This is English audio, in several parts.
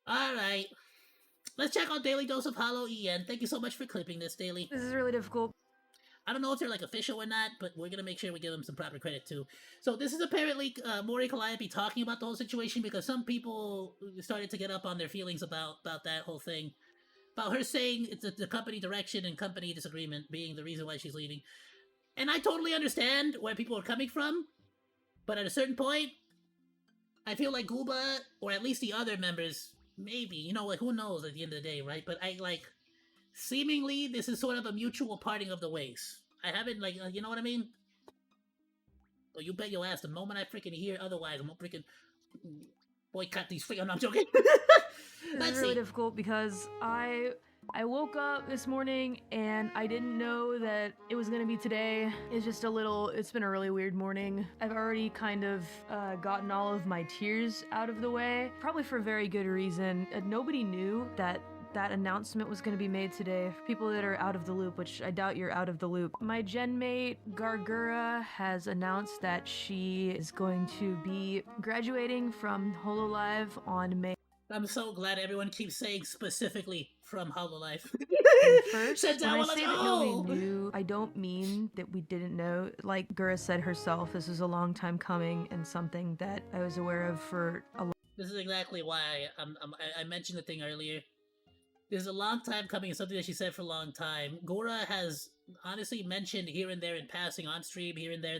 Alright. Let's check out Daily Dose of Hollow EN. Thank you so much for clipping this, Daily. This is really difficult. I don't know if they're like official or not, but we're gonna make sure we give them some proper credit too. So this is apparently Mori Calliope talking about the whole situation because some people started to get up on their feelings about that whole thing. About her saying it's the company direction and company disagreement being the reason why she's leaving. And I totally understand where people are coming from, but at a certain point, I feel like Guba, or at least the other members, maybe, you know, like who knows at the end of the day, right? But I like, seemingly, this is sort of a mutual parting of the ways. I haven't, like, you know what I mean? Oh, you bet your ass the moment I freaking hear otherwise, I'm gonna freaking boycott these freaking. No, I'm joking. This is really difficult because I woke up this morning and I didn't know that it was gonna be today. It's been a really weird morning. I've already kind of gotten all of my tears out of the way, probably for a very good reason. Nobody knew that announcement was going to be made today. For people that are out of the loop, which I doubt you're out of the loop. My gen mate, Gura, has announced that she is going to be graduating from Hololive on May. I'm so glad everyone keeps saying specifically from Hololive. First, when I say that nobody knew, I don't mean that we didn't know. Like Gura said herself, this was a long time coming and something that I was aware of for a long. This is exactly why I mentioned the thing earlier. This is a long time coming, something that she said for a long time. Gura has honestly mentioned here and there in passing on stream, here and there,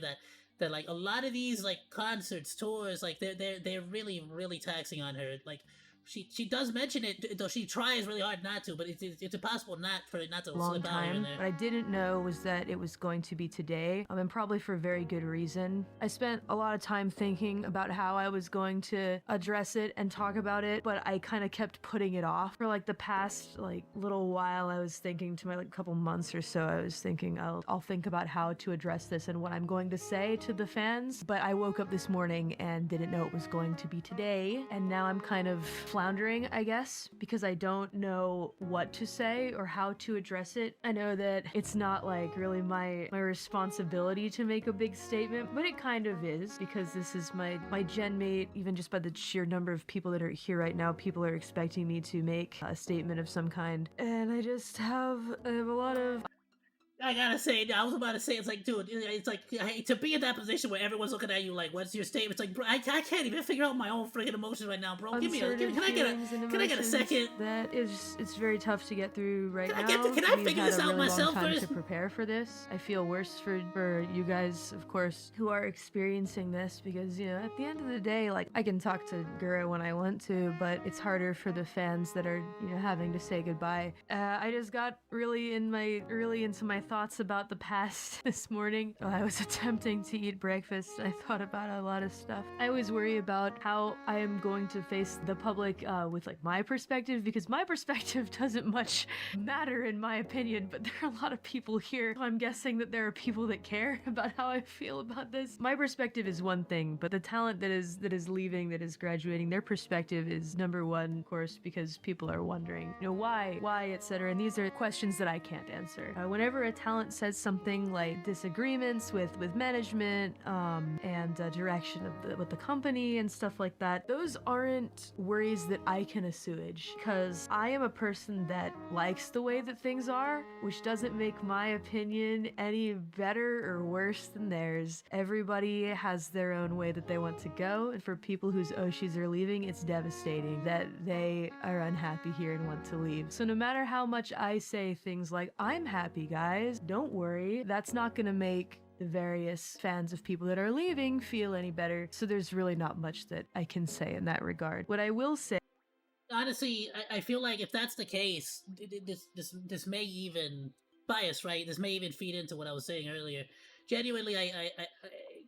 that like a lot of these like concerts, tours, like they're really taxing on her. Like she does mention it, though she tries really hard not to, but it's impossible for it not to slip out here and there. What I didn't know was that it was going to be today, and probably for a very good reason. I spent a lot of time thinking about how I was going to address it and talk about it, but I kind of kept putting it off for like the past like little while. I was thinking to my like couple months or so, I was thinking I'll think about how to address this and what I'm going to say to the fans. But I woke up this morning and didn't know it was going to be today, and now I'm kind of floundering, I guess, because I don't know what to say or how to address it. I know that it's not like really my responsibility to make a big statement, but it kind of is, because this is my gen mate. Even just by the sheer number of people that are here right now, people are expecting me to make a statement of some kind, and I just have a lot of. I gotta say, I was about to say, it's like, dude, it's like, to be in that position where everyone's looking at you like, what's your statement? It's like, bro, I can't even figure out my own freaking emotions right now, bro. Can I get a second? It's very tough to get through right now. Can I figure this out myself first? To prepare for this, I feel worse for you guys, of course, who are experiencing this, because, you know, at the end of the day, like, I can talk to Gura when I want to, but it's harder for the fans that are, you know, having to say goodbye. I just got really into my thoughts about the past this morning. While I was attempting to eat breakfast, I thought about a lot of stuff. I always worry about how I am going to face the public with like my perspective, because my perspective doesn't much matter in my opinion, but there are a lot of people here, so I'm guessing that there are people that care about how I feel about this. My perspective is one thing, but the talent that is leaving, that is graduating, their perspective is number one, of course, because people are wondering, you know, why, etc. And these are questions that I can't answer. Whenever a talent says something like disagreements with management and direction of with the company and stuff like that, those aren't worries that I can assuage, because I am a person that likes the way that things are, which doesn't make my opinion any better or worse than theirs. Everybody has their own way that they want to go, and for people whose Oshis are leaving, it's devastating that they are unhappy here and want to leave. So no matter how much I say things like, I'm happy guys, don't worry, that's not gonna make the various fans of people that are leaving feel any better. So there's really not much that I can say in that regard. What I will say, honestly, I feel like if that's the case, this may even bias, right? This may even feed into what I was saying earlier. Genuinely,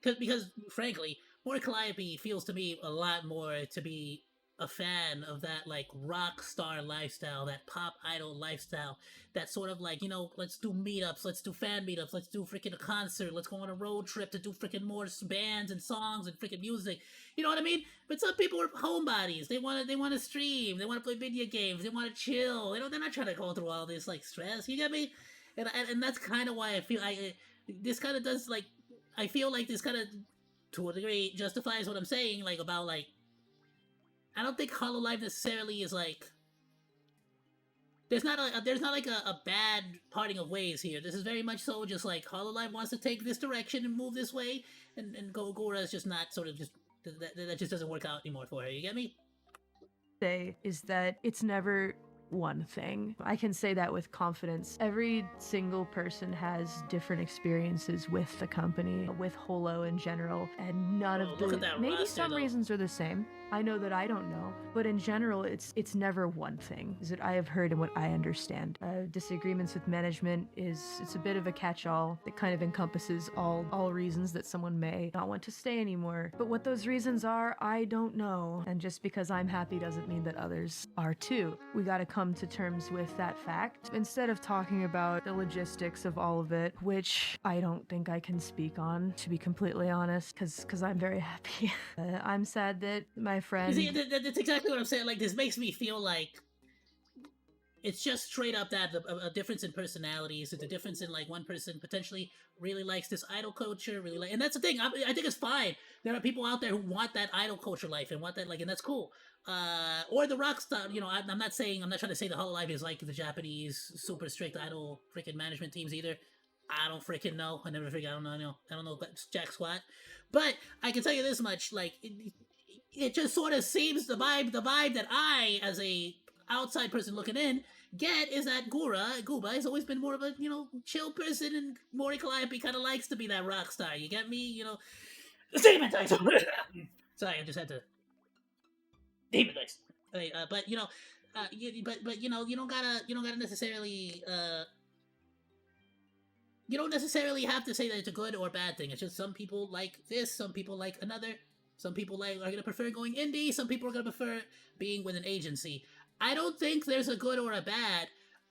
because frankly, Mori Calliope feels to me a lot more to be a fan of that like rock star lifestyle, that pop idol lifestyle, that sort of like, you know, let's do meetups, let's do fan meetups, let's do freaking a concert, let's go on a road trip to do freaking more bands and songs and freaking music. You know what I mean? But some people are homebodies. They want to stream, they want to play video games, they want to chill. They're not trying to go through all this like stress. You get me? And that's kind of why I feel this kind of does like, I feel like this kind of to a degree justifies what I'm saying, like about like I don't think Hololive necessarily is like. There's not like a bad parting of ways here. This is very much so just like Hololive wants to take this direction and move this way, and Gura is just not sort of just that just doesn't work out anymore for her. You get me? Say is that it's never one thing. I can say that with confidence. Every single person has different experiences with the company, with Holo in general, and none of Look at that maybe roster, some though. reasons are the same. I know that I don't know, but in general, it's never one thing. Is that I have heard and what I understand. Disagreements with management it's a bit of a catch-all. It kind of encompasses all reasons that someone may not want to stay anymore. But what those reasons are, I don't know. And just because I'm happy doesn't mean that others are too. We got to come to terms with that fact instead of talking about the logistics of all of it, which I don't think I can speak on, to be completely honest, because I'm very happy. I'm sad that my friend. You see, that's exactly what I'm saying. Like, this makes me feel like it's just straight up that a difference in personalities. It's a difference in like one person potentially really likes this idol culture, really like, and that's the thing. I think it's fine. There are people out there who want that idol culture life and want that like, and that's cool. Or the rock star. You know, I'm not saying I'm not trying to say the Hololive is like the Japanese super strict idol freaking management teams either. I don't freaking know. I never freaking. I don't know jack squat. But I can tell you this much: like, it just sort of seems the vibe that I, as a outside person looking in, get is that Guba has always been more of a, chill person, and Mori Calliope kind of likes to be that rock star. You get me? Demon dice. Sorry, I just had to. Demon dice. Okay, but you don't gotta necessarily you don't necessarily have to say that it's a good or bad thing. It's just some people like this, some people like another. Some people are gonna prefer going indie. Some people are gonna prefer being with an agency. I don't think there's a good or a bad.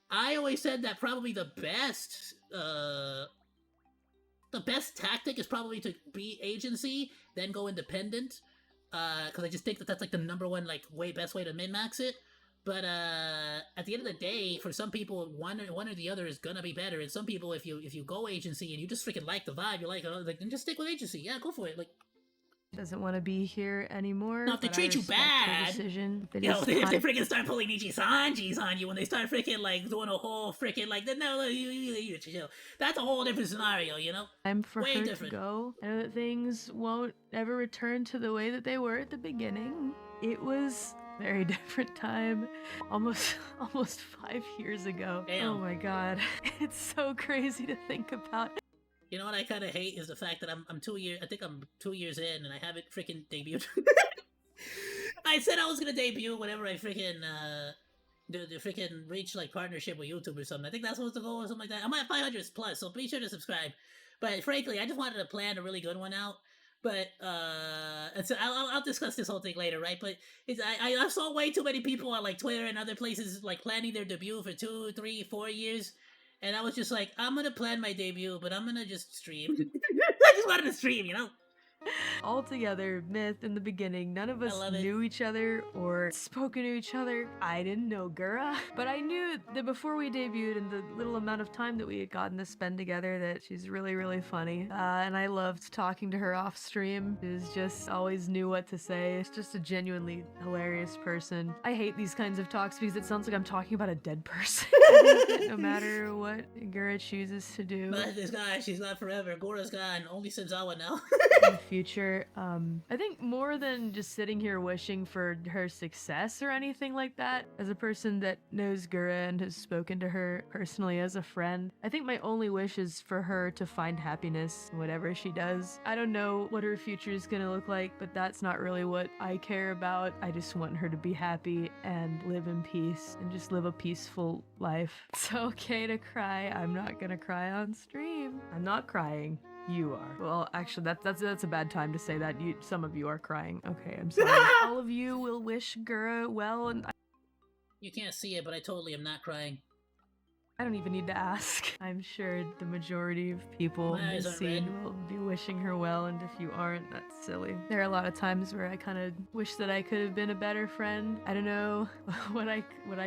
I always said that probably the best tactic is probably to be agency, then go independent. Because I just think that that's like the number one, like, way best way to min-max it. But at the end of the day, for some people, one or the other is gonna be better. And some people, if you go agency and you just freaking like the vibe, you're like, then just stick with agency. Yeah, go for it. Like, Doesn't want to be here anymore. now, if they but treat I you respect her bad, decision. If if they freaking start pulling Ichi-sanjis on you, when they start freaking, like, doing a whole freaking, like, no, you chill. That's a whole different scenario, time for Way her different. to go. I know that things won't ever return to the way that they were at the beginning. It was a very different time. Almost 5 years ago. Damn. Oh my god. It's so crazy to think about. You know what I kind of hate is the fact that I'm 2 years. I think I'm 2 years in, and I haven't freaking debuted. I said I was gonna debut whenever I freaking the freaking reach like partnership with YouTube or something. I think that's supposed to go or something like that. I'm at 500 plus, so be sure to subscribe. But frankly, I just wanted to plan a really good one out. But and so I'll discuss this whole thing later, right? But I saw way too many people on like Twitter and other places like planning their debut for 2, 3, 4 years. And I was just like, I'm gonna plan my debut, but I'm gonna just stream. I just wanted to stream, All together, Myth in the beginning, none of us love it. knew each other or spoken to each other. I didn't know Gura, but I knew that before we debuted and the little amount of time that we had gotten to spend together that she's really, really funny. And I loved talking to her off stream. She was just always knew what to say. It's just a genuinely hilarious person. I hate these kinds of talks because it sounds like I'm talking about a dead person. No matter what Gura chooses to do. But this guy, she's not forever. Gora's gone. Only Senzawa now. In the future, I think more than just sitting here wishing for her success or anything like that, as a person that knows Gura and has spoken to her personally as a friend, I think my only wish is for her to find happiness in whatever she does. I don't know what her future is gonna look like, but that's not really what I care about. I just want her to be happy and live in peace and just live a peaceful life. It's okay to cry. I'm not gonna cry on stream. I'm not crying. You are. Well, actually, that's a bad time to say that. Some of you are crying. Okay, I'm sorry. All of you will wish Gura well, and You can't see it, but I totally am not crying. I don't even need to ask. I'm sure the majority of people My in eyes this aren't scene red. will be wishing her well, and if you aren't, that's silly. There are a lot of times where I kind of wish that I could have been a better friend. I don't know what I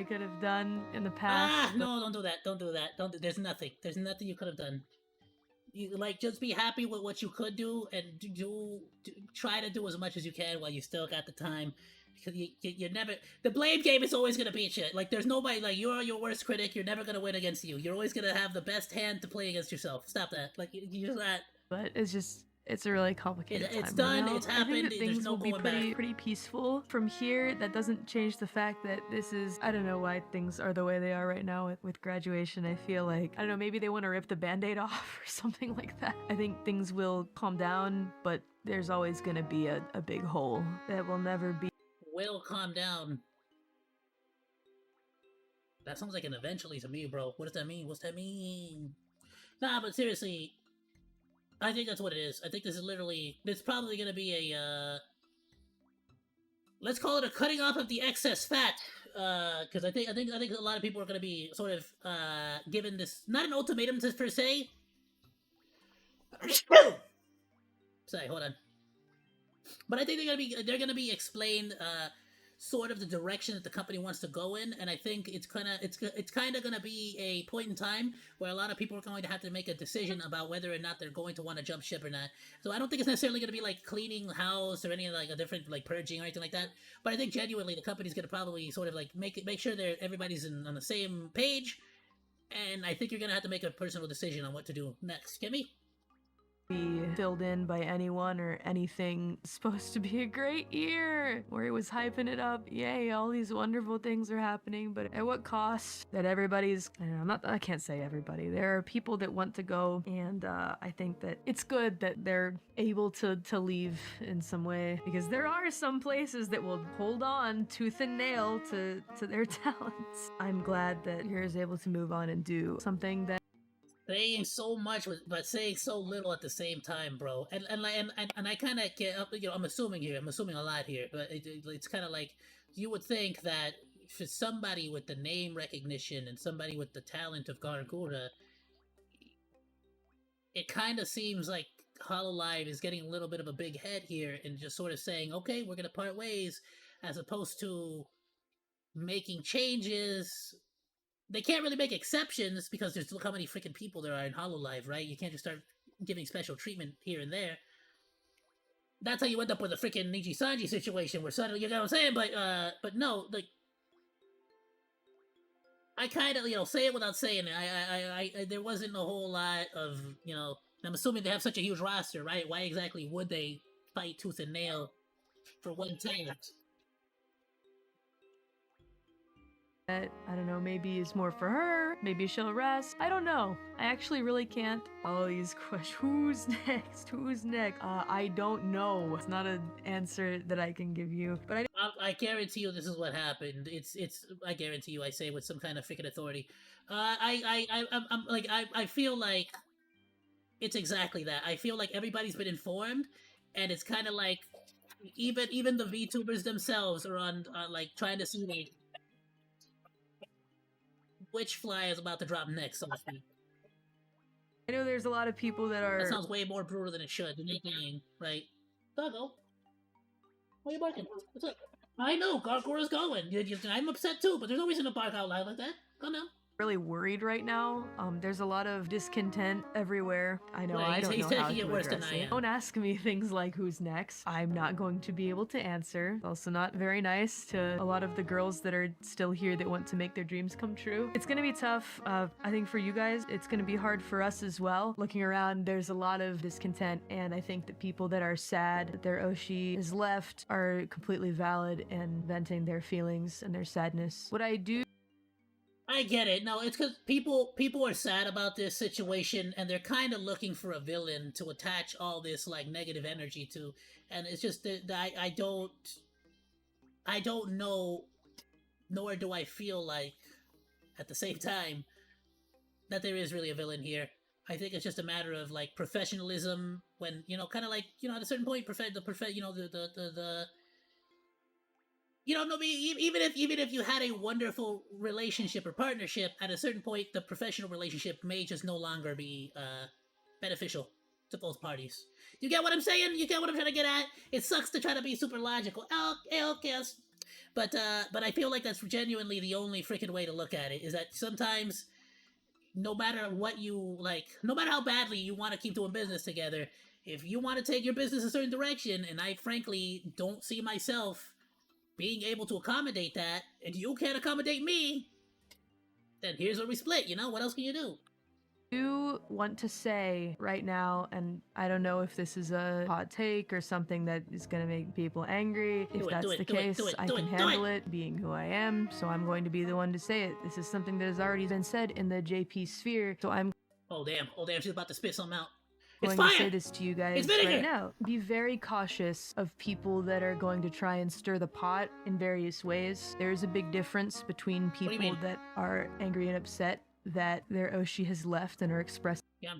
could have done in the past. No, don't do that. Don't do that. There's nothing. There's nothing you could have done. You just be happy with what you could do and try to do as much as you can while you still got the time. Because you're never, the blame game is always gonna beat you. Like there's nobody, like you're your worst critic. You're never gonna win against you. You're always gonna have the best hand to play against yourself. Stop that. Like you're not. But it's a really complicated time. It's done. You know? It's I think happened. that There's things no will be going back. pretty peaceful from here. That doesn't change the fact that this is, I don't know why things are the way they are right now with graduation. I feel like, I don't know, maybe they want to rip the band-aid off or something like that. I think things will calm down, but there's always going to be a big hole that will never be. Will calm down. That sounds like an eventually to me, bro. What does that mean? What's that mean? Nah, but seriously, I think that's what it is. I think this is literally, it's probably gonna be a, let's call it a cutting off of the excess fat. Because I think a lot of people are gonna be sort of given this, not an ultimatum per se. Sorry, hold on. But I think they're gonna be explained sort of the direction that the company wants to go in, and I think it's kind of gonna be a point in time where a lot of people are going to have to make a decision about whether or not they're going to want to jump ship or not. So I don't think it's necessarily gonna be like cleaning the house or any like a different like purging or anything like that. But I think genuinely the company's gonna probably sort of like make sure everybody's on the same page, and I think you're gonna have to make a personal decision on what to do next. Get me? Be filled in by anyone or anything. It's supposed to be a great year where he was hyping it up. Yay, all these wonderful things are happening, but at what cost? That everybody's, I can't say everybody. There are people that want to go, and I think that it's good that they're able to leave in some way, because there are some places that will hold on tooth and nail to their talents. I'm glad that you're able to move on and do something that Saying so much, but saying so little at the same time, bro. And I kind of get, I'm assuming a lot here, but it's kind of like you would think that for somebody with the name recognition and somebody with the talent of Gura, it kind of seems like Hololive is getting a little bit of a big head here and just sort of saying, okay, we're gonna part ways, as opposed to making changes. They can't really make exceptions because there's look how many freaking people there are in Hololive, right? You can't just start giving special treatment here and there. That's how you end up with a freaking Niji Sanji situation where suddenly, you know what I'm saying? But no, like, I kind of, say it without saying it. I there wasn't a whole lot of, I'm assuming they have such a huge roster, right? Why exactly would they fight tooth and nail for one talent? I don't know, maybe is more for her, maybe she'll rest. I don't know. I actually really can't. All these questions. Who's next? Who's next? I don't know. It's not an answer that I can give you. But I guarantee you this is what happened. I guarantee you I say with some kind of freaking authority. I feel like it's exactly that. I feel like everybody's been informed, and it's kind of like even the VTubers themselves are on like trying to see like which fly is about to drop next, so to speak. I know there's a lot of people that are... That sounds way more brutal than it should. The nickname, right? Doggo. Why are you barking? What's up? I know, Gura's going. I'm upset too, but there's no reason to bark out loud like that. Go now. Really worried right now. There's a lot of discontent everywhere. I know, right, I don't know how to worse than address I it. am. Don't ask me things like who's next. I'm not going to be able to answer. Also not very nice to a lot of the girls that are still here that want to make their dreams come true. It's gonna be tough. I think for you guys, it's gonna be hard for us as well. Looking around, there's a lot of discontent, and I think that people that are sad that their Oshi is left are completely valid and venting their feelings and their sadness. What I do... I get it. No, it's because people are sad about this situation, and they're kind of looking for a villain to attach all this like negative energy to, and it's just that I don't know, nor do I feel like at the same time that there is really a villain here. I think it's just a matter of like professionalism when kind of like at a certain point, even if you had a wonderful relationship or partnership, at a certain point, the professional relationship may just no longer be beneficial to both parties. You get what I'm saying? You get what I'm trying to get at? It sucks to try to be super logical. Yes. But I feel like that's genuinely the only freaking way to look at it, is that sometimes, no matter what you like, no matter how badly you want to keep doing business together, if you want to take your business a certain direction, and I frankly don't see myself being able to accommodate that, and you can't accommodate me, then here's where we split, you know? What else can you do? Do want to say right now, and I don't know if this is a hot take or something that is going to make people angry. If that's the case, I can handle it being who I am, so I'm going to be the one to say it. This is something that has already been said in the JP sphere, so I'm... Oh damn, she's about to spit something out. Going to say this to you guys right now. Be very cautious of people that are going to try and stir the pot in various ways. There's a big difference between people that are angry and upset that their Oshi has left and are expressing... Yeah,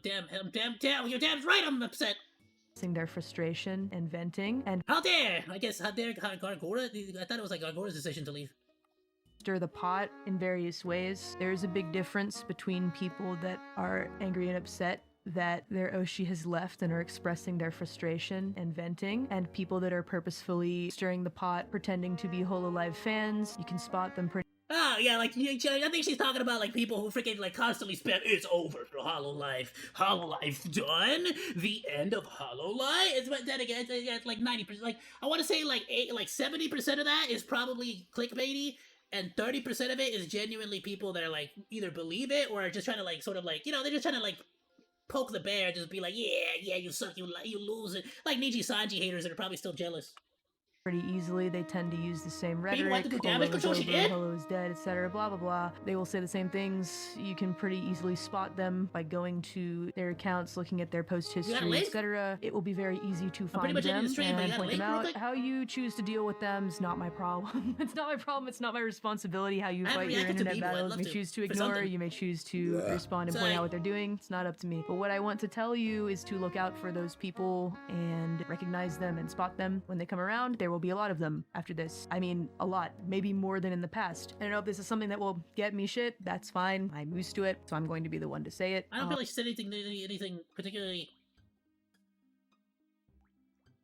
you're damn right I'm upset! ...their frustration and venting, and... How dare Gura? I thought it was like Gura's decision to leave. Stir the pot in various ways. There's a big difference between people that are angry and upset that their Oshi has left and are expressing their frustration and venting, and people that are purposefully stirring the pot, pretending to be Hololive fans. You can spot them pretty... Oh, yeah, like, I think she's talking about, like, people who freaking, like, constantly spam, it's over for Hololive. Hololive done? The end of Hololive? It's, but then again, it's like 90%, like, I want to say, like, 70% of that is probably clickbaity, and 30% of it is genuinely people that are, like, either believe it, or are just trying to, like, sort of, like, you know, they're just trying to, like, poke the bear, just be like, yeah, you suck, you lose it. Like Niji Sanji haters that are probably still jealous. Pretty easily, they tend to use the same rhetoric. Holo is dead, etc. Blah blah blah. They will say the same things. You can pretty easily spot them by going to their accounts, looking at their post history, etc. It will be very easy to find them and point them out. How you choose to deal with them is not my problem. It's not my problem. It's not my responsibility. How you fight your internet battles. You may choose to ignore. You may choose to respond and point out what they're doing. It's not up to me. But what I want to tell you is to look out for those people and recognize them and spot them when they come around. There will be a lot of them after this. I mean, a lot. Maybe more than in the past. I don't know if this is something that will get me shit. That's fine. I'm used to it, so I'm going to be the one to say it. I don't feel like she said anything particularly...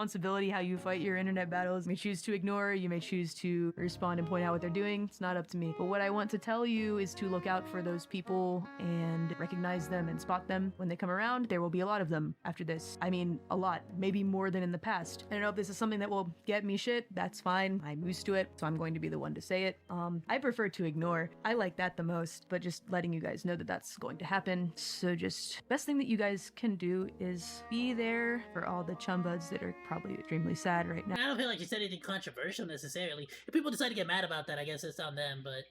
Responsibility, how you fight your internet battles. You may choose to ignore, you may choose to respond and point out what they're doing. It's not up to me. But what I want to tell you is to look out for those people and recognize them and spot them when they come around. There will be a lot of them after this. I mean, a lot. Maybe more than in the past. I don't know if this is something that will get me shit. That's fine. I'm used to it, so I'm going to be the one to say it. I prefer to ignore. I like that the most, but just letting you guys know that that's going to happen. So just, best thing that you guys can do is be there for all the chumbuds that are probably extremely sad right now. I don't feel like you said anything controversial necessarily. If people decide to get mad about that, I guess it's on them, but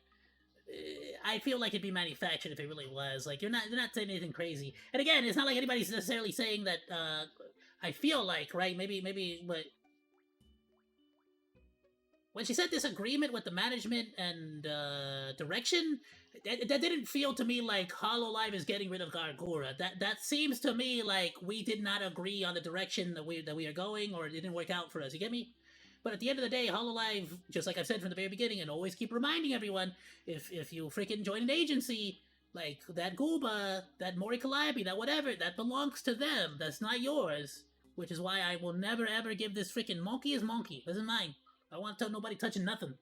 I feel like it'd be manufactured if it really was. Like, they're not saying anything crazy. And again, it's not like anybody's necessarily saying that, I feel like, right? Maybe, but when she said disagreement with the management and direction, that didn't feel to me like Hololive is getting rid of Gura. That seems to me like we did not agree on the direction that we are going, or it didn't work out for us. You get me? But at the end of the day, Hololive, just like I've said from the very beginning, and always keep reminding everyone, if you freaking join an agency, like that Gooba, that Mori Calliope, that whatever, that belongs to them. That's not yours. Which is why I will never ever give this freaking Monke is Monke. This is mine. I want to tell nobody touching nothing.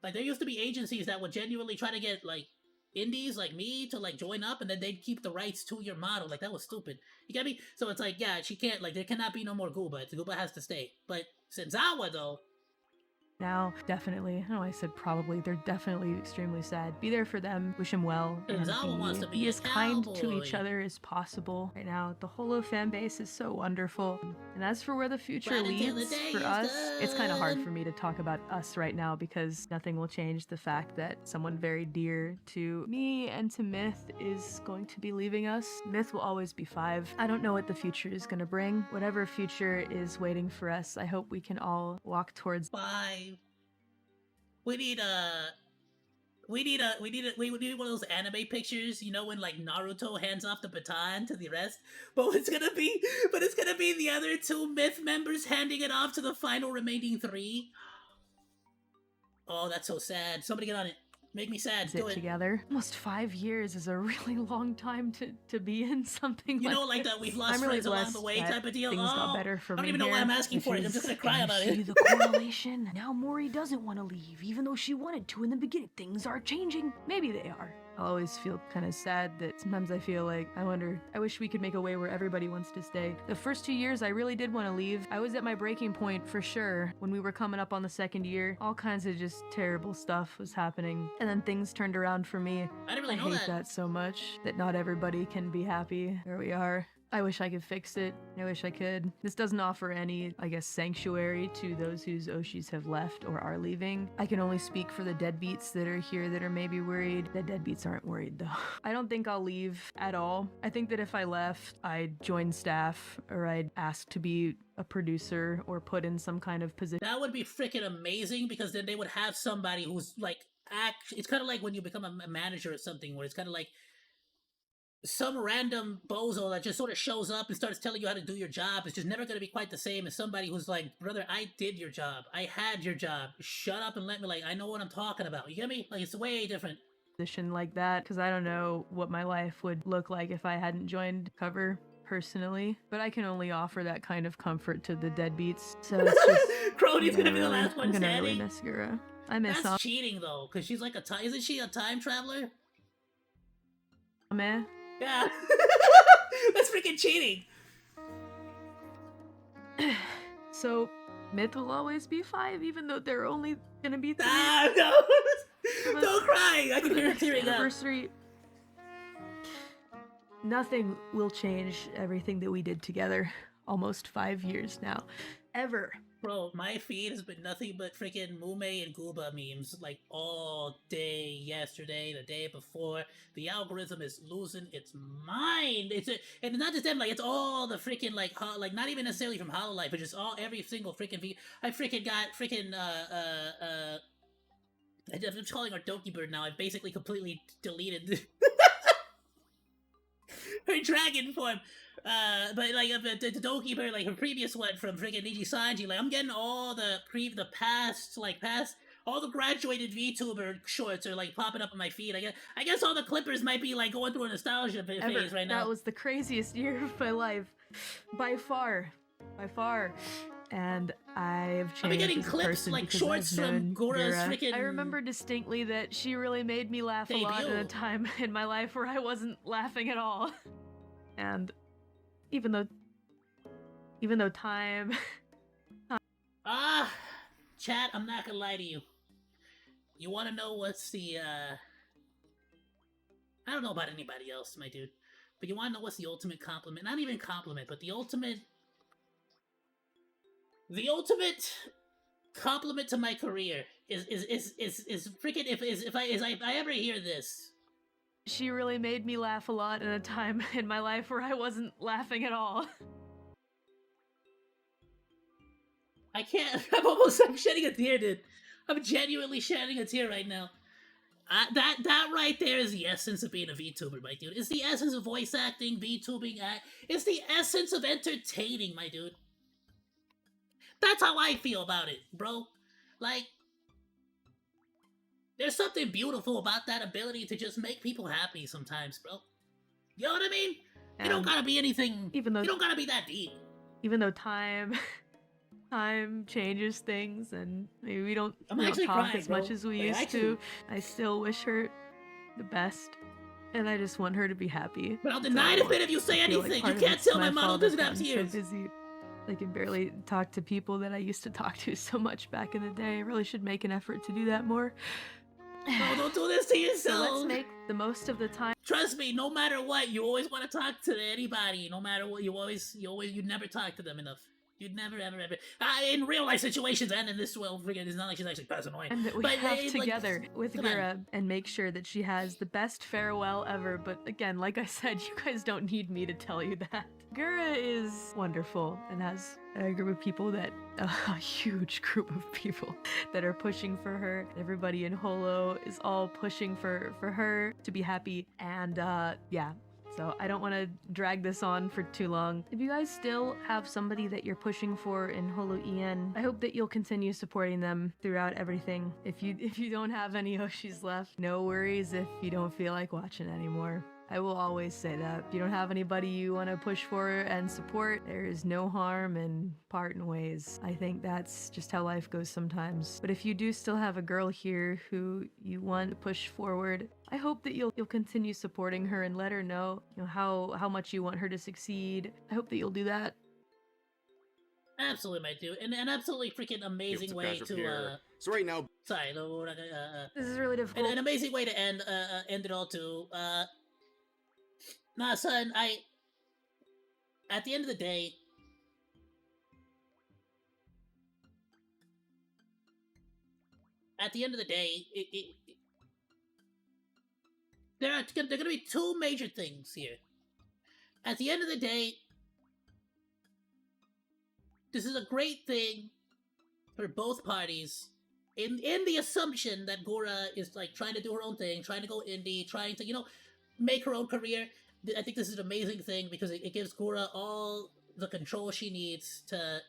Like, there used to be agencies that would genuinely try to get, like, indies like me to, like, join up, and then they'd keep the rights to your model. Like, that was stupid. You get me? So it's like, yeah, she can't, like, there cannot be no more Gooba. Gooba has to stay. But Senzawa, though... Now, definitely, I know I said probably, they're definitely extremely sad. Be there for them, wish them well, and be as kind to each other as possible. Right now, the Holo fan base is so wonderful. And as for where the future leads for us, it's kind of hard for me to talk about us right now because nothing will change the fact that someone very dear to me and to Myth is going to be leaving us. Myth will always be 5. I don't know what the future is going to bring. Whatever future is waiting for us, I hope we can all walk towards 5. We need one of those anime pictures, you know, when like Naruto hands off the baton to the rest. But it's gonna be the other 2 Myth members handing it off to the final remaining 3. Oh, that's so sad. Somebody get on it. Make me sad. Do it together. Almost 5 years is a really long time to be in something. You know, like that we've lost friends along the way type of deal. Things got better for me. I don't even know why I'm asking for it. I'm just gonna cry about it. See the correlation? Now Mori doesn't want to leave, even though she wanted to in the beginning. Things are changing. Maybe they are. I'll always feel kind of sad that sometimes I feel like, I wish we could make a way where everybody wants to stay. The first 2 years, I really did want to leave. I was at my breaking point for sure. When we were coming up on the second year, all kinds of just terrible stuff was happening. And then things turned around for me. I didn't really know hate that so much, that not everybody can be happy where we are. I wish I could fix it. I wish I could. This doesn't offer any, I guess, sanctuary to those whose Oshis have left or are leaving. I can only speak for the deadbeats that are here that are maybe worried. The deadbeats aren't worried though. I don't think I'll leave at all. I think that if I left, I'd join staff or I'd ask to be a producer or put in some kind of position. That would be freaking amazing, because then they would have somebody who's like, it's kind of like when you become a manager or something, where it's kind of like some random bozo that just sort of shows up and starts telling you how to do your job. It's just never going to be quite the same as somebody who's like, brother, I did your job. I had your job. Shut up and let me, like, I know what I'm talking about. You get me? Like, it's way different. Position like that, because I don't know what my life would look like if I hadn't joined Cover personally, but I can only offer that kind of comfort to the deadbeats. So it's just Crody's gonna be the last one I'm gonna standing. really miss Gura. I miss That's cheating though, because she's like isn't she a time traveler? Meh. Yeah. That's freaking cheating. So Myth will always be 5, even though they're only gonna be 3. Ah, no. Don't cry. I can hear her tearing up. Anniversary. Nothing will change everything that we did together. Almost 5 years now. Ever. Bro, my feed has been nothing but freaking Mume and Gooba memes, like, all day yesterday, the day before. The algorithm is losing its mind. And not just them, like, it's all the freaking, like, not even necessarily from Hololive, but just every single freaking feed. I freaking got freaking, I'm just calling her Doki Bird now. I've basically completely deleted her dragon form. But like the Doki Bird, like her previous one from freaking Niji Sanji, like I'm getting all the past all the graduated VTuber shorts are like popping up on my feed. I guess all the clippers might be like going through a nostalgia phase right now. That was the craziest year of my life, by far. And I've changed. I've been getting clips like shorts from Gura's freaking. I remember distinctly that she really made me laugh a lot at a time in my life where I wasn't laughing at all. And even though time. Chat, I'm not gonna lie to you. You want to know what's the I don't know about anybody else, my dude, but you want to know what's the ultimate compliment? Not even compliment, but the ultimate compliment to my career is freaking if I ever hear this. She really made me laugh a lot at a time in my life where I wasn't laughing at all. I can't. I'm shedding a tear, dude. I'm genuinely shedding a tear right now. That right there is the essence of being a VTuber, my dude. It's the essence of voice acting, VTubing. It's the essence of entertaining, my dude. That's how I feel about it, bro. Like, there's something beautiful about that ability to just make people happy sometimes, bro. You know what I mean? You don't gotta be anything. You don't gotta be that deep. Even though time changes things, and maybe we don't talk crying, as much as we used to. I still wish her the best, and I just want her to be happy. But I'll deny the bit if you say anything. You can't tell my model doesn't have tears. So busy. I can barely talk to people that I used to talk to so much back in the day. I really should make an effort to do that more. No, don't do this to yourself. So let's make the most of the time. Trust me, no matter what, you always want to talk to anybody. No matter what, you never talk to them enough. You'd never, ever. In real life situations and in this world, it's not like she's actually passing away. And that we have together with Gura and make sure that she has the best farewell ever. But again, like I said, you guys don't need me to tell you that. Gura is wonderful and has a group of people a huge group of people that are pushing for her. Everybody in Holo is all pushing for her to be happy. And yeah. So I don't want to drag this on for too long. If you guys still have somebody that you're pushing for in Holo EN, I hope that you'll continue supporting them throughout everything. If you don't have any Oshis left, no worries if you don't feel like watching anymore. I will always say that. If you don't have anybody you want to push for and support, there is no harm in parting ways. I think that's just how life goes sometimes. But if you do still have a girl here who you want to push forward, I hope that you'll continue supporting her and let her know, how much you want her to succeed. I hope that you'll do that. Absolutely, might do, and an absolutely freaking amazing way to. So right now, Sorry, no, we're not gonna. This is really difficult. An amazing way to end it all too. Nah, son, at the end of the day, there are going to be two major things here. At the end of the day, this is a great thing for both parties. In the assumption that Gura is like trying to do her own thing, trying to go indie, trying to make her own career. I think this is an amazing thing because it gives Gura all the control she needs to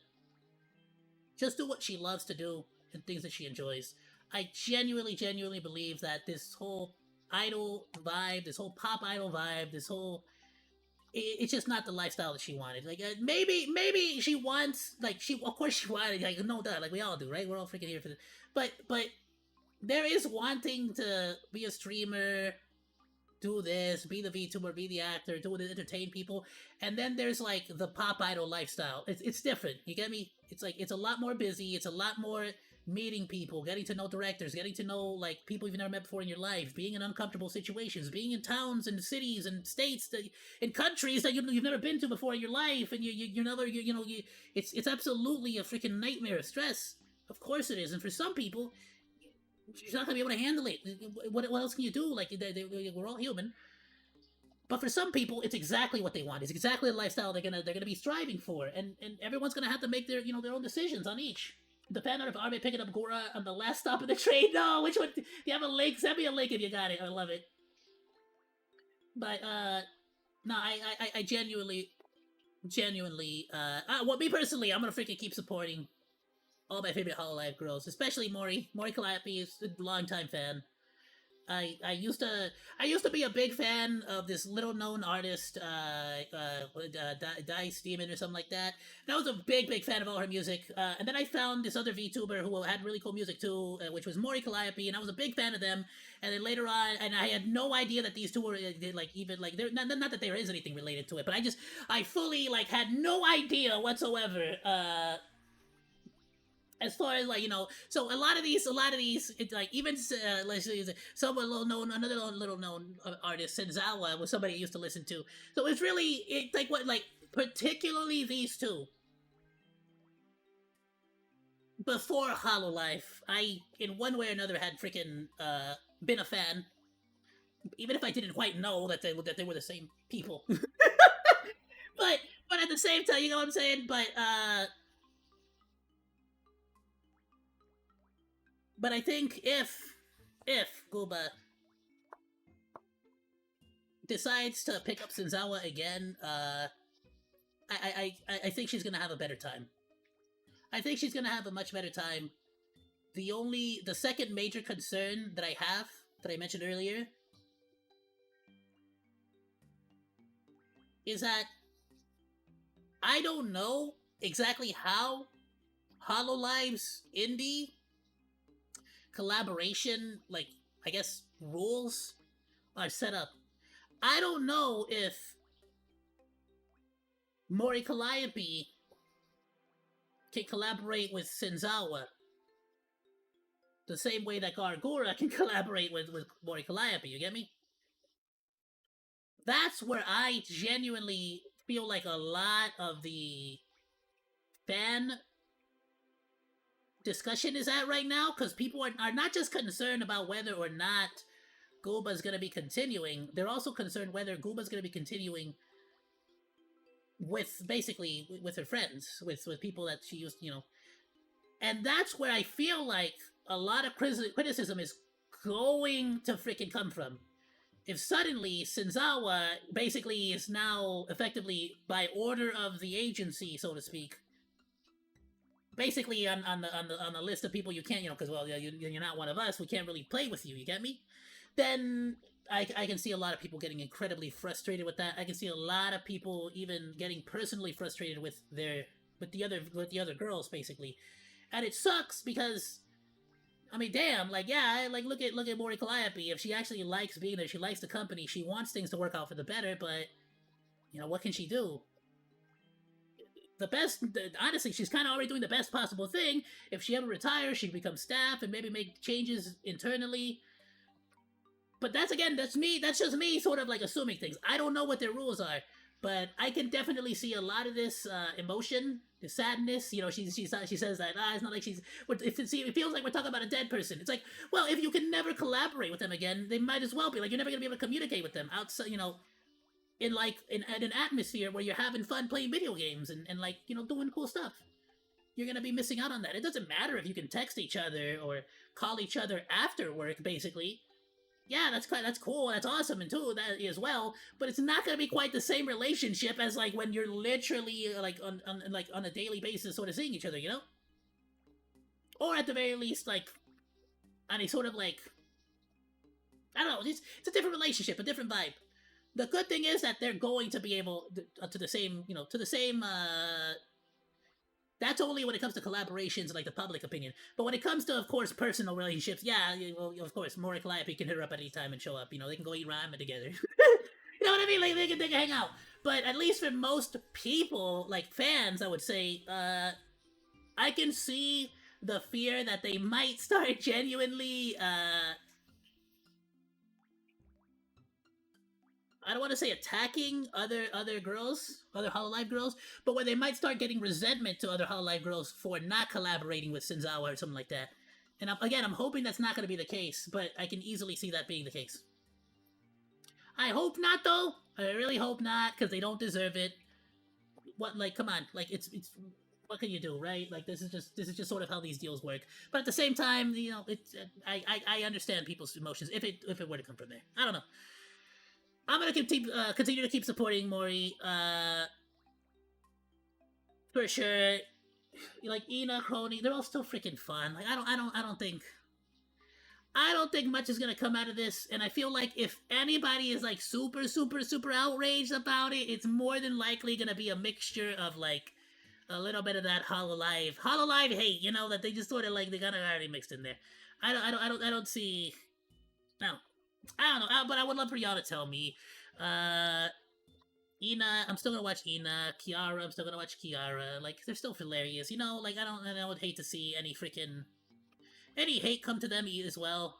just do what she loves to do and things that she enjoys. I genuinely believe that this whole idol vibe, this whole pop idol vibe, it's just not the lifestyle that she wanted. Like maybe she wants, like, of course she wanted, like, no doubt, like we all do, right? We're all freaking here for this. But there is wanting to be a streamer, do this, be the VTuber, be the actor, do it, entertain people, and then there's like the pop idol lifestyle. It's different. You get me? It's like it's a lot more busy. It's a lot more meeting people, getting to know directors, getting to know like people you've never met before in your life, being in uncomfortable situations, being in towns and cities and states in countries that you've never been to before in your life, and it's absolutely a freaking nightmare of stress. Of course it is, and for some people, you're not gonna be able to handle it. What else can you do? Like we're all human. But for some people, it's exactly what they want. It's exactly the lifestyle they're gonna be striving for, and everyone's gonna have to make their their own decisions on each. Depending on if Arme picking up Gura on the last stop of the train. No, which one? Do you have a link? Send me a link if you got it. I love it. But no, I genuinely, well, me personally, I'm gonna freaking keep supporting all my favorite Hololive girls, especially Mori Calliope is a longtime fan. I used to be a big fan of this little known artist, Dice Demon or something like that. And I was a big fan of all her music. And then I found this other VTuber who had really cool music too, which was Mori Calliope, and I was a big fan of them. And then later on, and I had no idea that these two were like even like they're not that there is anything related to it, but I fully like had no idea whatsoever. As far as like so a lot of these, it's like even let's say someone another little known artist, Senzawa, was somebody I used to listen to. So it's like particularly these two. Before Hololive, I in one way or another had freaking been a fan, even if I didn't quite know that they were the same people. but at the same time, you know what I'm saying? But I think if Guba decides to pick up Senzawa again, I think she's gonna have a better time. I think she's gonna have a much better time. The second major concern that I have, that I mentioned earlier, is that I don't know exactly how Hololive's indie collaboration, like, I guess, rules are set up. I don't know if Mori Calliope can collaborate with Senzawa the same way that Gura can collaborate with Mori Calliope, you get me? That's where I genuinely feel like a lot of the fan discussion is at right now, because people are not just concerned about whether or not Gooba's going to be continuing, they're also concerned whether Gooba's going to be continuing with her friends, with people that she used, and that's where I feel like a lot of criticism is going to freaking come from. If suddenly Senzawa basically is now effectively by order of the agency, so to speak, basically on the list of people you can't, because well, you're not one of us, we can't really play with you. You get me? Then I can see a lot of people getting incredibly frustrated with that. I can see a lot of people even getting personally frustrated with the other girls, basically. And it sucks because, I mean, damn, like, yeah, like, look at Mori Calliope. If she actually likes being there, she likes the company, she wants things to work out for the better, but, you know, what can she do? Honestly, she's kind of already doing the best possible thing. If she ever retires, she can become staff and maybe make changes internally. But that's just me sort of like assuming things. I don't know what their rules are, but I can definitely see a lot of this emotion, the sadness. You know, she says that it's not like it feels like we're talking about a dead person. It's like, well, if you can never collaborate with them again, they might as well be like, you're never gonna be able to communicate with them outside. You know, in an atmosphere where you're having fun playing video games and like, you know, doing cool stuff. You're gonna be missing out on that. It doesn't matter if you can text each other or call each other after work, basically. Yeah, that's cool, that's awesome, and too, that as well, but it's not gonna be quite the same relationship as, like, when you're literally, like, on a daily basis sort of seeing each other, you know? Or at the very least, like, on a sort of, like, I don't know, it's a different relationship, a different vibe. The good thing is that they're going to be able to the same, you know, that's only when it comes to collaborations and, like, the public opinion. But when it comes to, of course, personal relationships, yeah, well, of course, Mori Calliope can hit her up at any time and show up. You know, they can go eat ramen together. You know what I mean? Like, they can hang out. But at least for most people, like, fans, I would say, I can see the fear that they might start genuinely, I don't want to say attacking other girls, other Hololive girls, but where they might start getting resentment to other Hololive girls for not collaborating with Shinzawa or something like that. And I'm hoping that's not going to be the case, but I can easily see that being the case. I hope not, though. I really hope not, because they don't deserve it. What, like, come on, like, it's what can you do, right? Like, this is just sort of how these deals work. But at the same time, you know, I understand people's emotions if it were to come from there. I don't know. I'm gonna continue to keep supporting Mori, for sure. Like, Ina, Crony, they're all still freaking fun. Like, I don't think much is gonna come out of this, and I feel like if anybody is, like, super outraged about it, it's more than likely gonna be a mixture of, like, a little bit of that Hololive hate, you know, that they just sort of, like, they got it already mixed in there. I don't see. No. I don't know, but I would love for y'all to tell me. Ina, I'm still gonna watch Ina. Kiara, I'm still gonna watch Kiara. Like, they're still hilarious, you know. Like, I would hate to see any hate come to them as well.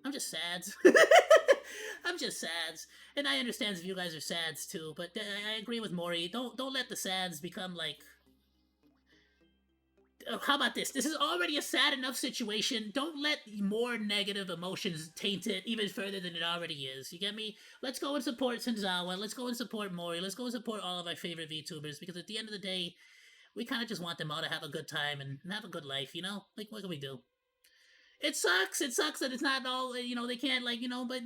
I'm just sad. I'm just sad, and I understand if you guys are sads too. But I agree with Mori. Don't let the sads become like. How about this? This is already a sad enough situation. Don't let more negative emotions taint it even further than it already is. You get me? Let's go and support Shinzawa. Let's go and support Mori. Let's go and support all of our favorite VTubers, because at the end of the day, we kind of just want them all to have a good time and have a good life, you know? Like, what can we do? It sucks. It sucks that it's not all, you know, they can't, like, you know, but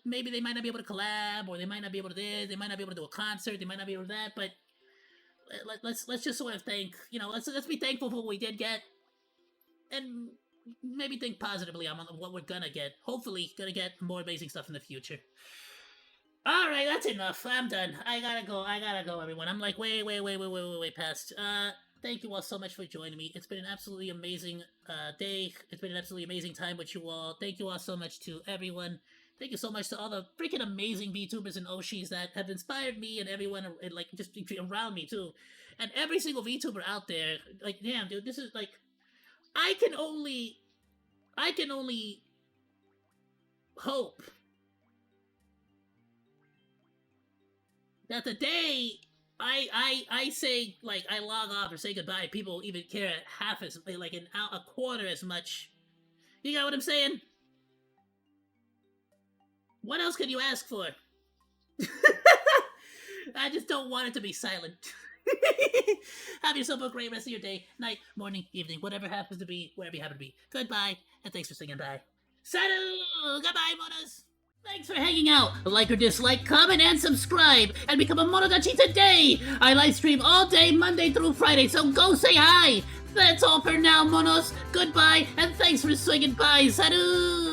maybe they might not be able to collab, or they might not be able to this, they might not be able to do a concert, they might not be able to that, but let's just sort of think, you know, let's be thankful for what we did get, and maybe think positively on what we're gonna get. Hopefully, gonna get more amazing stuff in the future. All right, that's enough. I'm done. I gotta go, everyone. I'm like way past. Thank you all so much for joining me. It's been an absolutely amazing day. It's been an absolutely amazing time with you all. Thank you all so much to everyone. Thank you so much to all the freaking amazing VTubers and Oshis that have inspired me and everyone, and, like, just around me too. And every single VTuber out there, like, damn, dude, this is, like, I can only hope that the day I say, like, I log off or say goodbye, people even care half as, like, a quarter as much. You got what I'm saying? What else can you ask for? I just don't want it to be silent. Have yourself a great rest of your day, night, morning, evening, whatever happens to be, wherever you happen to be. Goodbye, and thanks for singing bye. Salut! Goodbye, monos! Thanks for hanging out. Like or dislike, comment, and subscribe, and become a Monodachi today! I live stream all day, Monday through Friday, so go say hi! That's all for now, monos. Goodbye, and thanks for swinging by. Salut!